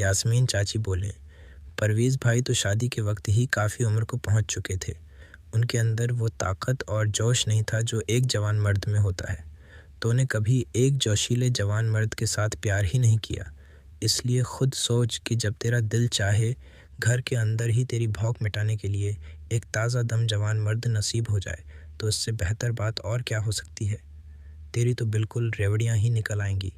यास्मीन चाची बोले, परवीज़ भाई तो शादी के वक्त ही काफ़ी उम्र को पहुंच चुके थे। उनके अंदर वो ताकत और जोश नहीं था जो एक जवान मर्द में होता है। तूने कभी एक जोशीले जवान मर्द के साथ प्यार ही नहीं किया, इसलिए खुद सोच कि जब तेरा दिल चाहे घर के अंदर ही तेरी भौंक मिटाने के लिए एक ताज़ा दम जवान मर्द नसीब हो जाए तो इससे बेहतर बात और क्या हो सकती है। तेरी तो बिल्कुल रेवड़ियाँ ही निकल आएंगी।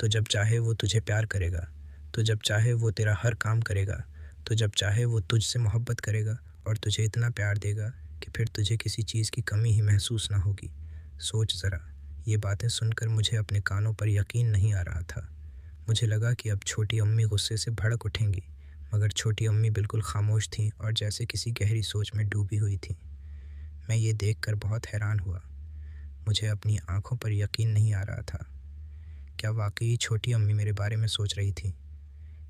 तो जब चाहे वो तुझे प्यार करेगा, तो जब चाहे वो तेरा हर काम करेगा, तो जब चाहे वो तुझसे मोहब्बत करेगा और तुझे इतना प्यार देगा कि फिर तुझे किसी चीज़ की कमी ही महसूस ना होगी। सोच ज़रा। ये बातें सुनकर मुझे अपने कानों पर यकीन नहीं आ रहा था। मुझे लगा कि अब छोटी अम्मी गुस्से से भड़क उठेंगी, मगर छोटी अम्मी बिल्कुल खामोश थीं और जैसे किसी गहरी सोच में डूबी हुई थीं। मैं ये देखकर बहुत हैरान हुआ। मुझे अपनी आंखों पर यकीन नहीं आ रहा था। क्या वाकई छोटी अम्मी मेरे बारे में सोच रही थी?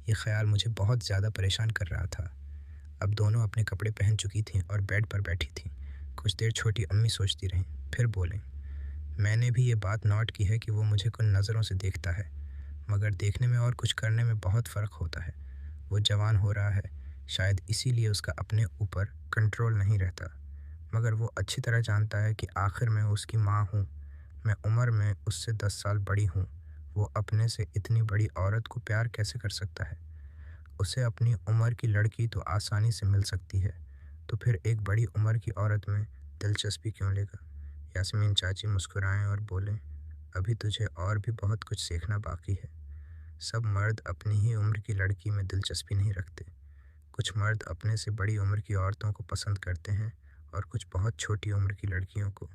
ये ख्याल मुझे बहुत ज़्यादा परेशान कर रहा था। अब दोनों अपने कपड़े पहन चुकी थीं और बेड पर बैठी थीं। कुछ देर छोटी अम्मी सोचती रहीं, फिर बोलें, मैंने भी ये बात नोट की है कि वो मुझे कुछ नज़रों से देखता है, मगर देखने में और कुछ करने में बहुत फ़र्क होता है। वो जवान हो रहा है, शायद इसीलिए उसका अपने ऊपर कंट्रोल नहीं रहता, मगर वो अच्छी तरह जानता है कि आखिर मैं उसकी माँ हूँ। मैं उम्र में उससे 10 साल बड़ी हूँ। वो अपने से इतनी बड़ी औरत को प्यार कैसे कर सकता है? उसे अपनी उम्र की लड़की तो आसानी से मिल सकती है, तो फिर एक बड़ी उम्र की औरत में दिलचस्पी क्यों लेगा? यास्मीन चाची मुस्कुराएं और बोलें, अभी तुझे और भी बहुत कुछ सीखना बाकी है। सब मर्द अपनी ही उम्र की लड़की में दिलचस्पी नहीं रखते। कुछ मर्द अपने से बड़ी उम्र की औरतों को पसंद करते हैं और कुछ बहुत छोटी उम्र की लड़कियों को,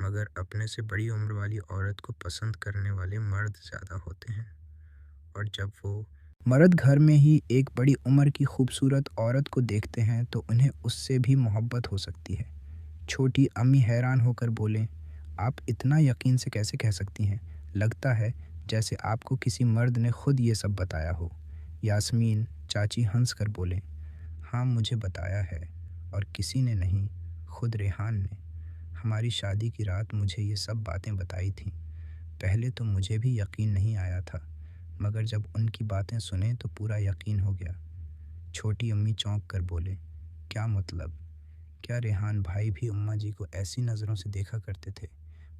मगर अपने से बड़ी उम्र वाली औरत को पसंद करने वाले मर्द ज़्यादा होते हैं। और जब वो मर्द घर में ही एक बड़ी उम्र की खूबसूरत औरत को देखते हैं तो उन्हें उससे भी मोहब्बत हो सकती है। छोटी अम्मी हैरान होकर बोलें, आप इतना यकीन से कैसे कह सकती हैं? लगता है जैसे आपको किसी मर्द ने खुद ये सब बताया हो। यास्मीन चाची हंस कर बोलें, हाँ मुझे बताया है, और किसी ने नहीं, खुद रेहान ने। हमारी शादी की रात मुझे ये सब बातें बताई थीं। पहले तो मुझे भी यकीन नहीं आया था, मगर जब उनकी बातें सुने तो पूरा यकीन हो गया। छोटी अम्मी चौंक कर बोले, क्या मतलब? क्या रेहान भाई भी अम्मा जी को ऐसी नज़रों से देखा करते थे?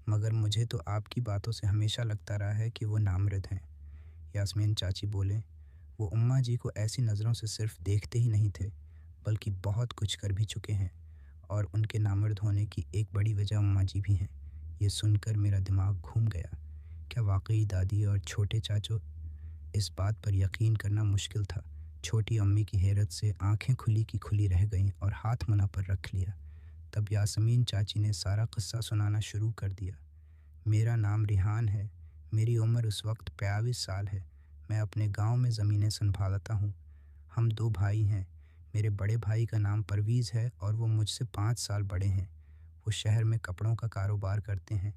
मगर मुझे तो आपकी बातों से हमेशा लगता रहा है कि वो नामर्द हैं। यास्मीन चाची बोले, वो अम्मा जी को ऐसी नज़रों से सिर्फ देखते ही नहीं थे, बल्कि बहुत कुछ कर भी चुके हैं, और उनके नामर्द होने की एक बड़ी वजह अम्मा जी भी हैं। ये सुनकर मेरा दिमाग घूम गया। क्या वाकई दादी और छोटे चाचू? इस बात पर यकीन करना मुश्किल था। छोटी अम्मी की हैरत से आंखें खुली की खुली रह गईं और हाथ मुँह पर रख लिया। तब यास्मीन चाची ने सारा किस्सा सुनाना शुरू कर दिया। मेरा नाम रिहान है। मेरी उम्र उस वक्त 42 साल है। मैं अपने गांव में ज़मीनें संभालता हूँ। हम 2 भाई हैं। मेरे बड़े भाई का नाम परवीज़ है और वो मुझसे 5 साल बड़े हैं। वो शहर में कपड़ों का कारोबार करते हैं।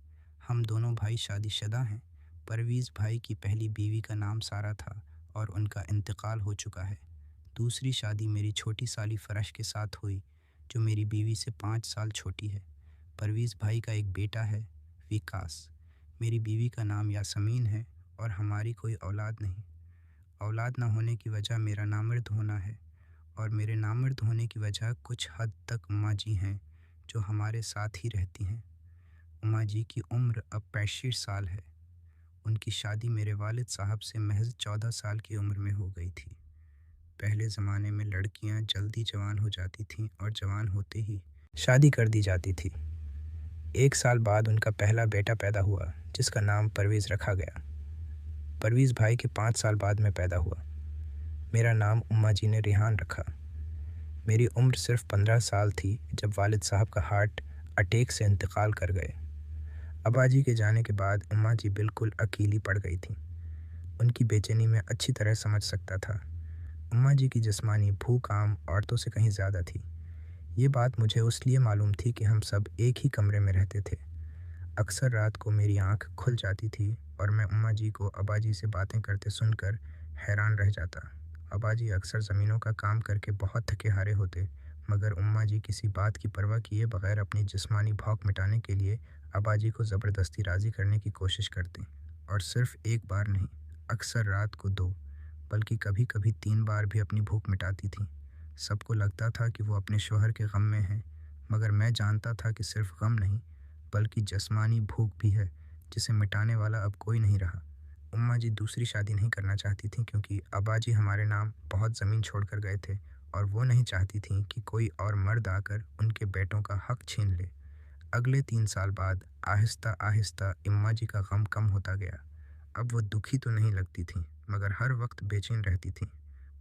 हम दोनों भाई शादीशुदा हैं। परवीज़ भाई की पहली बीवी का नाम सारा था और उनका इंतकाल हो चुका है। दूसरी शादी मेरी छोटी साली फ़रश के साथ हुई, जो मेरी बीवी से 5 साल छोटी है। परवीज़ भाई का एक बेटा है, विकास। मेरी बीवी का नाम यास्मीन है और हमारी कोई औलाद नहीं। औलाद ना होने की वजह मेरा नामर्द होना है, और मेरे नामर्द होने की वजह कुछ हद तक अम्मा जी हैं, जो हमारे साथ ही रहती हैं। अम्मा जी की उम्र अब 65 साल है। उनकी शादी मेरे वालिद साहब से महज 14 साल की उम्र में हो गई थी। पहले ज़माने में लड़कियां जल्दी जवान हो जाती थीं और जवान होते ही शादी कर दी जाती थी। 1 साल बाद उनका पहला बेटा पैदा हुआ, जिसका नाम परवीज़ रखा गया। परवीज़ भाई के 5 साल बाद मैं पैदा हुआ। मेरा नाम अम्मा जी ने रिहान रखा। मेरी उम्र सिर्फ 15 साल थी जब वालिद साहब का हार्ट अटैक से इंतकाल कर गए। अब्बा जी के जाने के बाद अम्मा जी बिल्कुल अकेली पड़ गई थीं। उनकी बेचैनी मैं अच्छी तरह समझ सकता था। अम्मा जी की जिस्मानी भूख आम औरतों से कहीं ज़्यादा थी। ये बात मुझे उसलिए मालूम थी कि हम सब एक ही कमरे में रहते थे। अक्सर रात को मेरी आंख खुल जाती थी और मैं अम्मा जी को अब्बा जी से बातें करते सुनकर हैरान रह जाता। अब्बा जी अक्सर ज़मीनों का काम करके बहुत थके हारे होते, मगर अम्मा जी किसी बात की परवाह किए बगैर अपनी जिस्मानी भौक मिटाने के लिए अब्बा जी को ज़बरदस्ती राज़ी करने की कोशिश करते, और सिर्फ एक बार नहीं, अक्सर रात को 2, बल्कि कभी कभी 3 बार भी अपनी भूख मिटाती थीं। सबको लगता था कि वो अपने शौहर के गम में हैं, मगर मैं जानता था कि सिर्फ गम नहीं, बल्कि जिस्मानी भूख भी है, जिसे मिटाने वाला अब कोई नहीं रहा। उम्मा जी दूसरी शादी नहीं करना चाहती थीं क्योंकि अब्बा जी हमारे नाम बहुत ज़मीन छोड़कर गए थे और वो नहीं चाहती थीं कि कोई और मर्द आकर उनके बेटों का हक छीन ले। अगले 3 साल बाद आहिस्ता आहिस्ता इम्मा जी का गम कम होता गया। अब वो दुखी तो नहीं लगती थीं, मगर हर वक्त बेचैन रहती थीं।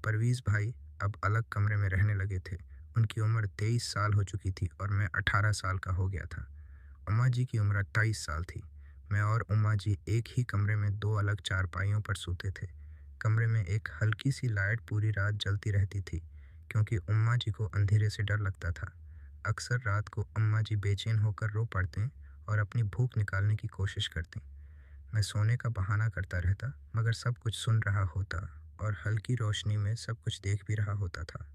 परवीज़ भाई अब अलग कमरे में रहने लगे थे। उनकी उम्र 23 साल हो चुकी थी और मैं 18 साल का हो गया था। उम्मा जी की उम्र 28 साल थी। मैं और उम्मा जी एक ही कमरे में 2 अलग चारपाइयों पर सोते थे। कमरे में एक हल्की सी लाइट पूरी रात जलती रहती थी, क्योंकि उम्मा जी को अंधेरे से डर लगता था। अक्सर रात को अम्मा जी बेचैन होकर रो पड़ते और अपनी भूख निकालने की कोशिश करती। मैं सोने का बहाना करता रहता, मगर सब कुछ सुन रहा होता और हल्की रोशनी में सब कुछ देख भी रहा होता था।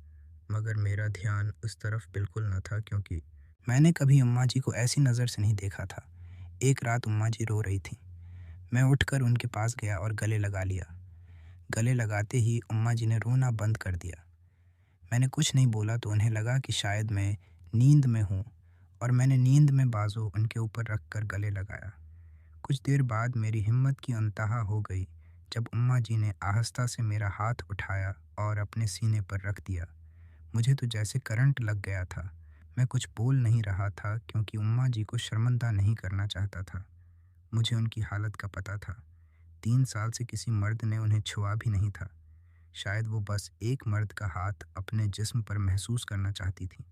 मगर मेरा ध्यान उस तरफ बिल्कुल न था, क्योंकि मैंने कभी अम्मा जी को ऐसी नज़र से नहीं देखा था। एक रात अम्मा जी रो रही थीं। मैं उठकर उनके पास गया और गले लगा लिया। गले लगाते ही अम्मा जी ने रोना बंद कर दिया। मैंने कुछ नहीं बोला तो उन्हें लगा कि शायद मैं नींद में हूँ, और मैंने नींद में बाजू उनके ऊपर रख कर गले लगाया। कुछ देर बाद मेरी हिम्मत की इंतहा हो गई जब अम्मा जी ने आहिस्ता से मेरा हाथ उठाया और अपने सीने पर रख दिया। मुझे तो जैसे करंट लग गया था। मैं कुछ बोल नहीं रहा था क्योंकि अम्मा जी को शर्मिंदा नहीं करना चाहता था। मुझे उनकी हालत का पता था। 3 साल से किसी मर्द ने उन्हें छुआ भी नहीं था। शायद वो बस एक मर्द का हाथ अपने जिस्म पर महसूस करना चाहती थी।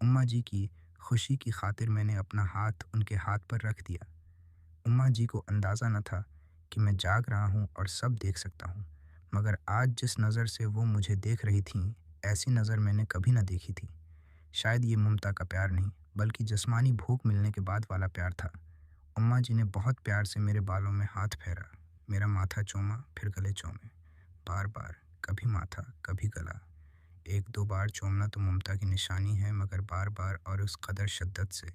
अम्मा जी की खुशी की खातिर मैंने अपना हाथ उनके हाथ पर रख दिया। अम्मा जी को अंदाज़ा न था कि मैं जाग रहा हूँ और सब देख सकता हूँ, मगर आज जिस नज़र से वो मुझे देख रही थीं, ऐसी नज़र मैंने कभी न देखी थी। शायद ये ममता का प्यार नहीं, बल्कि जिस्मानी भूख मिलने के बाद वाला प्यार था। अम्मा जी ने बहुत प्यार से मेरे बालों में हाथ फेरा, मेरा माथा चूमा, फिर गले चूमे, बार बार, कभी माथा कभी गला। 1-2 बार चूमना तो ममता की निशानी है, मगर बार बार और उस कदर शिद्दत से